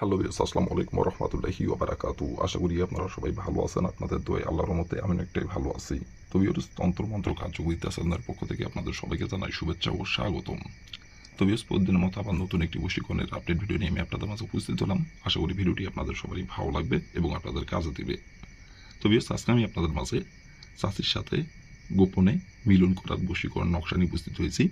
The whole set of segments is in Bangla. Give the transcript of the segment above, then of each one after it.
হ্যালো ভিউয়ার্স, আসসালামু আলাইকুম ওয়া রাহমাতুল্লাহি ওয়া বারাকাতুহু। আশা করি আপনারা সবাই ভালো আছেন। আপনাদের দোয়ায় আল্লাহর রহমতে আমি অনেকটাই ভালো আছি। তো ভিউয়ার্স, তন্ত্রমন্ত্র কার্যকরিতা চ্যানেলের পক্ষ থেকে আপনাদের সবাইকে জানাই শুভেচ্ছা ও স্বাগতম। তো ভিউয়ার্স, প্রতিদিনের মতো আবার নতুন একটি বশীকরণের আপডেট ভিডিও নিয়ে আমি আপনাদের মাঝে উপস্থিত হলাম। আশা করি ভিডিওটি আপনাদের সবারই ভালো লাগবে এবং আপনাদের কাজে দিবে। তো ভিউয়ার্স, আজকে আমি আপনাদের মাঝে চাচির সাথে গোপনে মিলন করার বশীকরণ নকশা নিয়ে উপস্থিত হয়েছি।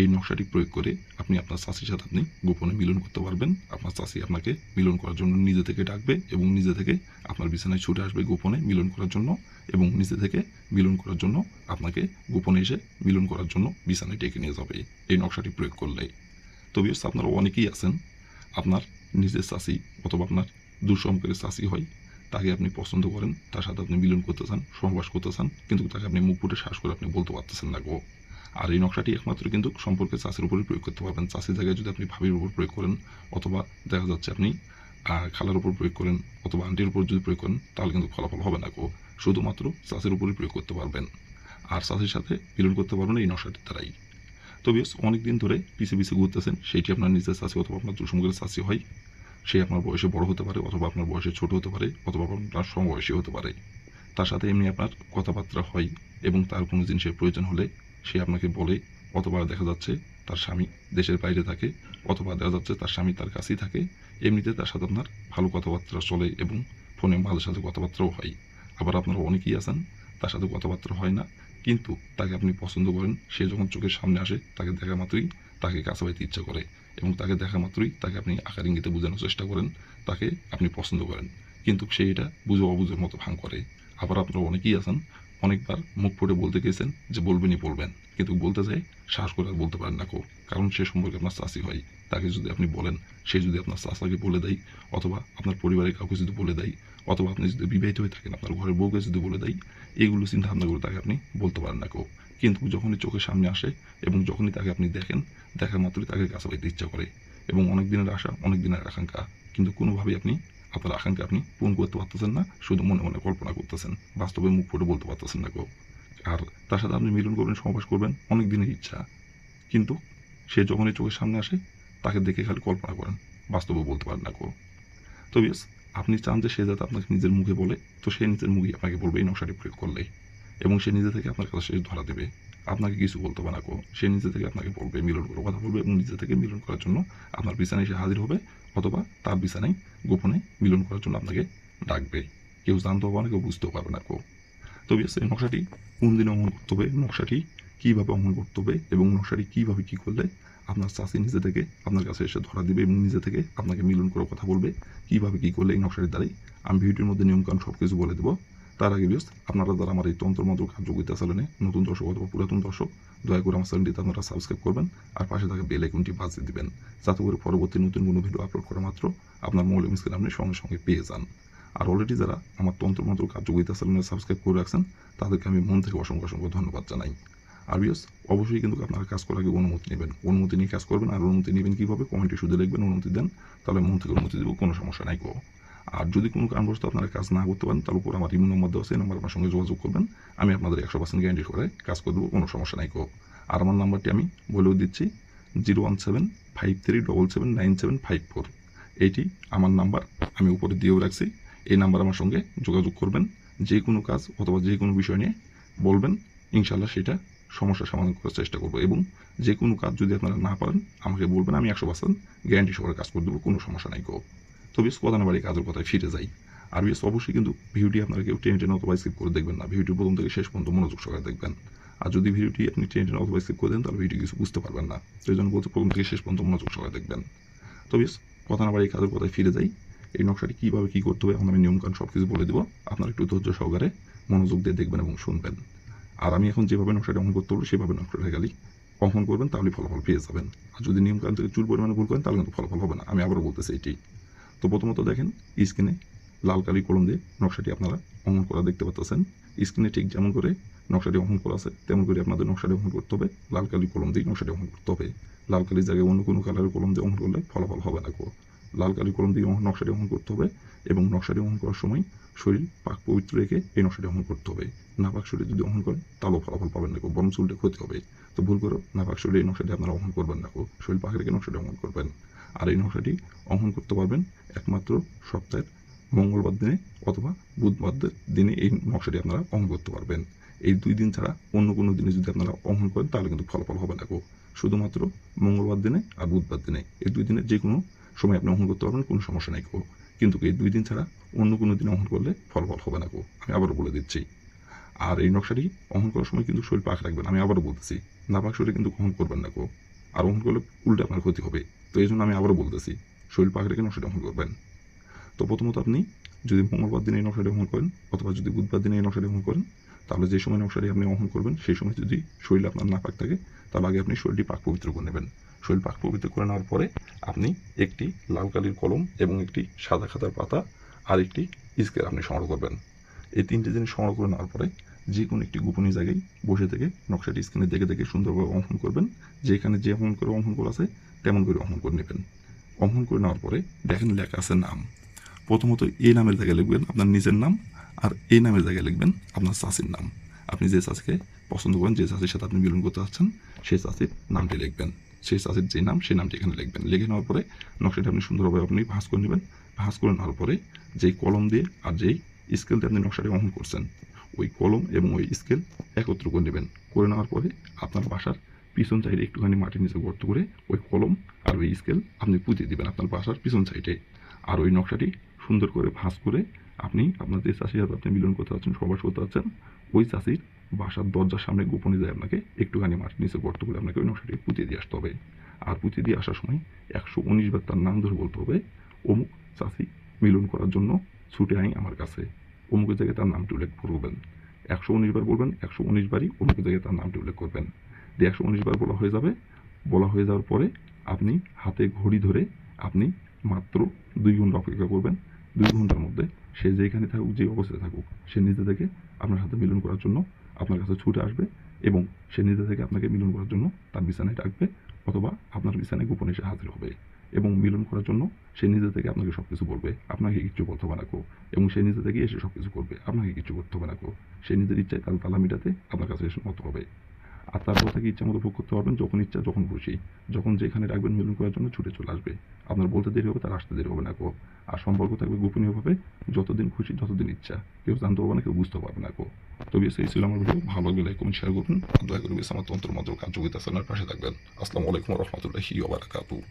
এই নকশাটি প্রয়োগ করে আপনি আপনার চাচির সাথে আপনি গোপনে মিলন করতে পারবেন। আপনার চাচি আপনাকে মিলন করার জন্য নিজে থেকে ডাকবে এবং নিজে থেকে আপনার বিছানায় ছুটে আসবে গোপনে মিলন করার জন্য, এবং নিজে থেকে মিলন করার জন্য আপনাকে গোপনে এসে মিলন করার জন্য বিছানায় ডেকে নিয়ে যাবে এই নকশাটি প্রয়োগ করলে। তো ভিউয়ার্স, আপনারা অনেকেই আছেন, আপনার নিজের চাচি অথবা আপনার দূরসম্পর্কের চাচি হয়, তাকে আপনি পছন্দ করেন, তার সাথে আপনি মিলন করতে চান, সহবাস করতে চান, কিন্তু তাকে আপনি মুখ ফুটে শ্বাস করে আপনি বলতে পারতেছেন না গো। আর এই নকশাটি একমাত্র কিন্তু সম্পর্কে চাষের উপরে প্রয়োগ করতে পারবেন। চাষির জায়গায় যদি আপনি ভাবির উপর প্রয়োগ করেন, অথবা দেখা যাচ্ছে আপনি খালার উপর প্রয়োগ করেন, অথবা আন্টির উপর যদি প্রয়োগ করেন, তাহলে কিন্তু ফলাফল হবে না গো। শুধুমাত্র চাষের উপরে প্রয়োগ করতে পারবেন, আর চাষির সাথে মিলন করতে পারবেন এই নকশাটির দ্বারাই। তো বেশ অনেকদিন ধরে পিছিয়ে পিছিয়ে ঘুরতেছেন, সেইটি আপনার নিজের চাষি অথবা আপনার দূরসম্পর্কের চাষি হয়। সে আপনার বয়সে বড় হতে পারে, অথবা আপনার বয়সে ছোট হতে পারে, অথবা আপনার সমবয়সী হতে পারে। তার সাথে এমনি আপনার কথাবার্তা হয়, এবং তার কোনো জিনিসের প্রয়োজন হলে সে আপনাকে বলে, অথবা দেখা যাচ্ছে তার স্বামী দেশের বাইরে থাকে, অথবা দেখা যাচ্ছে তার স্বামী তার কাছেই থাকে। এমনিতে তার সাথে আপনার ভালো কথাবার্তা চলে এবং ফোনে মাঝে সাথে কথাবার্তাও হয়। আবার আপনারা অনেকেই আছেন, তার সাথে কথাবার্তা হয় না, কিন্তু তাকে আপনি পছন্দ করেন। সে যখন চোখের সামনে আসে, তাকে দেখা মাত্রই তাকে কাছে পাইতে ইচ্ছা করে, এবং তাকে দেখা মাত্রই তাকে আপনি আকার ইঙ্গিতে বোঝানোর চেষ্টা করেন তাকে আপনি পছন্দ করেন, কিন্তু সে এটা বুঝো অবুঝের মতো ভাঙ করে। আবার আপনারা অনেকেই আছেন, অনেকবার মুখ ফুটে বলতে গেছেন যে বলবেনই বলবেন, কিন্তু বলতে যায় সাহস করে আর বলতে পারেন না কো। কারণ সে সম্পর্কে আপনার চাচি হয়, তাকে যদি আপনি বলেন, সে যদি আপনার চাচাকে বলে দেয়, অথবা আপনার পরিবারের কাউকে যদি বলে দেয়, অথবা আপনি যদি বিবাহিত হয়ে থাকেন আপনার ঘরের বউকে যদি বলে দেয়, এইগুলো চিন্তা ভাবনা করে তাকে আপনি বলতে পারেন না কো। কিন্তু যখনই চোখের সামনে আসে এবং যখনই তাকে আপনি দেখেন, দেখার মাত্রই তাকে কাছে পাইতে ইচ্ছা করে, এবং অনেক দিনের আশা, অনেক দিনের আকাঙ্ক্ষা, কিন্তু কোনোভাবেই আপনি আপনার আকাঙ্ক্ষা আপনি পূরণ করতে পারতেছেন না, শুধু মনে মনে কল্পনা করতেছেন, বাস্তবে মুখ ফুটে বলতে পারতেছেন না গো। আর তার সাথে আপনি মিলন করবেন, সহবাস করবেন, অনেক দিনের ইচ্ছা, কিন্তু সে যখনই চোখের সামনে আসে তাকে দেখে খালি কল্পনা করেন, বাস্তবে বলতে পারেন না গো। তো ইয়েস, আপনি চান যে সে যাতে আপনাকে নিজের মুখে বলে, তো সে নিজের মুখে আপনাকে বলবে এই নকশাটি প্রয়োগ করলে, এবং সে নিজে থেকে আপনার কাছে সে ধরা দেবে, আপনাকে কিছু বলতে হবে না গো। সে নিজে থেকে আপনাকে বলবে, মিলন করে কথা বলবে, এবং নিজে থেকে মিলন করার জন্য আপনার বিছানায় সে হাজির হবে, অথবা তার বিছানায় গোপনে মিলন করার জন্য আপনাকে ডাকবে। কেউ জানতে হবে না, কেউ বুঝতেও পারবে না গো। তো ইয়েস, এই নকশাটি কোন দিনে অমল করতে হবে, নকশাটি কীভাবে অমল করতে হবে, এবং নকশাটি কীভাবে কী করলে আপনার চাষি নিজে থেকে আপনার কাছে এসে ধরা দিবে এবং নিজে থেকে আপনাকে মিলন করে কথা বলবে, কীভাবে কী করলে এই নকশাটির দ্বারাই আমি ভিডিওর মধ্যে নিয়মকানুন সব কিছু বলে দেবো। তার আগে বিয়স, আপনারা যারা আমার এই তন্ত্রমন্ত্র কার্যকরিতা চ্যানেলে নতুন দর্শক অথবা পুরাতন দর্শক, দয়া করে আমার চ্যানেলটিতে আপনারা সাবস্ক্রাইব করবেন, আর পাশে থাকা বেল আইকনটি বাজিয়ে দিবেন, যাতে করে পরবর্তী নতুন কোনো ভিডিও আপলোড করা মাত্র আপনার মোবাইল স্ক্রিনে আপনি সঙ্গে সঙ্গে পেয়ে যান। আর অলরেডি যারা আমার তন্ত্রমন্ত্র কার্যকরিতা চ্যানেলে সাবস্ক্রাইব করে রাখছেন, তাদেরকে আমি মন থেকে অসংখ্য অসংখ্য ধন্যবাদ জানাই। আর বিয়স, অবশ্যই কিন্তু আপনারা কাজ করার আগে অনুমতি নেবেন, অনুমতি নিয়ে কাজ করবেন। আর অনুমতি নেবেন কীভাবে, কমেন্টে শুধু লিখবেন অনুমতি দেন, তাহলে মন থেকে অনুমতি দেবো, কোনো সমস্যা নাই গো। আর যদি কোনো কারণবশত আপনারা কাজ না করতে পারেন, তার উপর আমার ইমেল নম্বর দেওয়া আছে, এই নাম্বার আমার সঙ্গে যোগাযোগ করবেন, আমি আপনাদের 100% গ্যারান্টি করে কাজ করে দেবো, কোনো সমস্যা নাই গো। আর আমার নাম্বারটি আমি বলেও দিচ্ছি, 01753779754। এইটি আমার নাম্বার, আমি উপরে দিয়েও রাখছি। এই নাম্বার আমার সঙ্গে যোগাযোগ করবেন, যে কোনো কাজ অথবা যে কোনো বিষয় নিয়ে বলবেন, ইনশাল্লাহ সেটা সমস্যার সমাধান করার চেষ্টা করবো। এবং যে কোনো কাজ যদি আপনারা না পারেন আমাকে বলবেন, আমি 100% গ্যারান্টি সহকারে কাজ করে দেবো, কোনো সমস্যা নাই গো। তো বেশ, কথা না বাড়ি কাজের কথায় ফিরে যাই। আর বেশ অবশ্যই কিন্তু ভিডিওটি আপনারা কেউ টেনে টেনে অথবা স্কিপ করে দেখবেন না, ভিডিওটি প্রথম থেকে শেষ পর্যন্ত মনোযোগ সহকারে দেখবেন। আর যদি ভিডিওটি আপনি টেনে টেনে অথবা স্কিপ করে দেন, তাহলে ভিডিও কিছু বুঝতে পারবেন না, সেই জন্য বলতে প্রথম থেকে শেষ পর্যন্ত মনোযোগ সহকারে দেখবেন। তো বেশ, কথা না বাড়ি কাজের কথায় ফিরে যাই। এই নকশাটি কীভাবে কী করতে হবে এখন আমি নিয়মকানুন সব কিছু বলে দেবো, আপনারা একটু ধৈর্য সহকারে মনোযোগ দিয়ে দেখবেন এবং শুনবেন। আর আমি এখন যেভাবে নকশাটি অঙ্কন করতে হবে সেভাবে নকশাটা গেলে অঙ্কন করবেন, তাহলে ফলাফল পেয়ে যাবেন। আর যদি নিয়মকানুন থেকে চুল পরিমাণে ভুল করেন, তাহলে কিন্তু ফলাফল হবে না, আমি আবারও বলতেছি এটি। তো প্রথমত দেখেন, স্ক্রিনে লাল কালি কলম দিয়ে নকশাটি আপনারা অঙ্কন করা দেখতে পাচ্ছেন। স্ক্রিনে ঠিক যেমন করে নকশাটি অঙ্কন করা আছে, তেমন করে আপনাদের নকশাটি অঙ্কন করতে হবে। লাল কালি কলম দিয়ে নকশাটি অঙ্কন করতে হবে। লাল কালির জায়গায় অন্য কোনো কালারের কলম দিয়ে অঙ্কন করলে ফলাফল হবে না গো। লাল কালি কলম দিয়ে নকশাটি অঙ্কন করতে হবে, এবং নকশাটি অঙ্কন করার সময় শরীর পাক পবিত্র রেখে এই নকশাটি অঙ্কন করতে হবে। নাপাক শরীরে যদি অঙ্কন করেন, তাহলেও ফলাফল পাবেন না গো, বরং চুলটা ক্ষতি হবে। তো ভুল করো নাপাক শরীরে এই নকশাটি আপনারা অঙ্কন করবেন না গো, শরীর পাক রেখে নকশাটি অঙ্কন করবেন। আর এই নকশাটি অঙ্কন করতে পারবেন একমাত্র সপ্তাহের মঙ্গলবার দিনে অথবা বুধবার দিনে এই নকশাটি আপনারা অঙ্কন করতে পারবেন। এই 2 দিন ছাড়া অন্য কোনো দিনে যদি আপনারা অঙ্কন করেন তাহলে কিন্তু ফলাফল হবে না গো। শুধুমাত্র মঙ্গলবার দিনে আর বুধবার দিনে এই 2 দিনে যে কোনো সময় আপনি অঙ্কন করতে পারবেন, কোনো সমস্যা নাই গো। কিন্তু এই 2 দিন ছাড়া অন্য কোনো দিনে অঙ্কন করলে ফলাফল হবে না গো, আমি আবারও বলে দিচ্ছি। আর এই নকশাটি অঙ্কন করার সময় কিন্তু শরীর পাক রাখবেন, আমি আবারও বলতেছি। না পাক শরীরে কিন্তু অঙ্কন করবেন না গো, আর অঙ্কন করলে উল্টে আপনার ক্ষতি হবে। তো এই জন্য আমি আবারও বলতেছি, শরীর পাক রেখে নকশাটি অঙ্কন করবেন। তো প্রথমত আপনি যদি মঙ্গলবার দিনে এই নকশাটি অঙ্কন করেন অথবা যদি বুধবার দিনে এই নকশাটি অঙ্কন করেন, তাহলে যে সময় নকশাটি আপনি অঙ্কন করবেন সেই সময় যদি শরীর আপনার না পাক থাকে তাহলে আগে আপনি শরীরটি পাক পবিত্র করে নেবেন। শরীর পাক পবিত্র করে নেওয়ার পরে আপনি একটি লাল কালির কলম এবং একটি সাদা খাতার পাতা আর একটি স্কেল আপনি সংগ্রহ করবেন। এই 3টে জিনিস সংগ্রহ করে নেওয়ার পরে যে কোনো একটি গোপনীয় জায়গায় বসে থেকে নকশাটি স্ক্রিনে দেখে দেখে সুন্দরভাবে অঙ্কন করবেন। যেখানে যে অঙ্কন করে অঙ্কন করা আছে তেমন করে অঙ্কন করে নেবেন। অঙ্কন করে নেওয়ার পরে দেখেন লেখা আছে নাম। প্রথমত এই নামের জায়গায় লিখবেন আপনার নিজের নাম, আর এই নামের জায়গায় লিখবেন আপনার চাষির নাম। আপনি যে চাষিকে পছন্দ করেন, যে চাষির সাথে আপনি মিলন করতে চাচ্ছেন, সেই চাষির নামটি লিখবেন। সেই চাষির যে নাম সেই নামটি এখানে লিখবেন। লিখে নেওয়ার পরে নকশাটি আপনি সুন্দরভাবে আপনি ভাঁজ করে নেবেন। ভাঁজ করে নেওয়ার পরে যেই কলম দিয়ে আর যেই স্কেল দিয়ে আপনি নকশাটি অঙ্কন করছেন, ওই কলম এবং ওই স্কেল একত্র করে নেবেন। করে নেওয়ার পরে আপনার বাসার পিছন সাইডে একটুখানি মাটির নিচে গর্ত করে ওই কলম আর ওই স্কেল আপনি পুঁতে দিবেন আপনার বাসার পিছন সাইডে। আর ওই নকশাটি সুন্দর করে ভাঁজ করে আপনি আপনার যে চাষির সাথে আপনি মিলন করতে পারছেন, সহবাস করতে পারছেন, ওই চাষির বাসার দরজার সামনে গোপনে যায় আপনাকে একটুখানি মাটির নিচে গর্ত করে আপনাকে ওই নকশাটি পুঁতে দিয়ে আসতে হবে। আর পুঁতে দিয়ে আসার সময় 119 বার তার নাম ধরে বলতে হবে, অমুক চাষি মিলন করার জন্য ছুটে আই আমার কাছে। অমুকের জায়গায় তার নামটি উল্লেখ করবেন। 119 বার বলবেন, 119 বারই অমুকের জায়গায় তার নামটি উল্লেখ করবেন। দিয়ে 119 বার বলা হয়ে যাবে। বলা হয়ে যাওয়ার পরে আপনি হাতে ঘড়ি ধরে আপনি মাত্র 2 ঘন্টা অপেক্ষা করবেন। 2 ঘন্টার মধ্যে সে যেখানে থাকুক, যে অবস্থায় থাকুক, সে নিজে থেকে আপনার সাথে মিলন করার জন্য আপনার কাছে ছুটে আসবে এবং সে নিজে থেকে আপনাকে মিলন করার জন্য তার বিছানায় ডাকবে অথবা আপনার বিছানায় গোপনে এসে হাজির হবে এবং মিলন করার জন্য সে নিজে থেকে আপনাকে সব কিছু বলবে, আপনাকে কিচ্ছু করতে হবে না গো। এবং সে নিজে থেকে এসে সব কিছু করবে, আপনাকে কিছু করতে হবে না গো। সে নিজের ইচ্ছায় তার তালা মিটাতে আপনার কাছে এসে মতো হবে। আর তারপর থেকে ইচ্ছা মতো ভোগ করতে পারবেন, যখন ইচ্ছা যখন খুশি, যখন যেখানে রাখবেন মিলন করার জন্য ছুটে চলে আসবে। আপনার বলতে দেরি হবে, তার আসতে দেরি হবে না গো। আর সম্পর্ক থাকবে গোপনীয়ভাবে, যতদিন খুশি যতদিন ইচ্ছা, কেউ জানতে পারবে না, কেউ বুঝতে পারবে না গো। তো বেশ এই ছিল আমার ভিডিও। ভালো লাগলে লাইক কমেন্ট শেয়ার করবেন। আর দয়া করে বেশ আমার তন্ত্র মন্ত্র কার্যকরিতা চ্যানেলের পাশে থাকবেন। আসসালামু আলাইকুম রহমতুল্লাহি ওয়া বারাকাতুহু।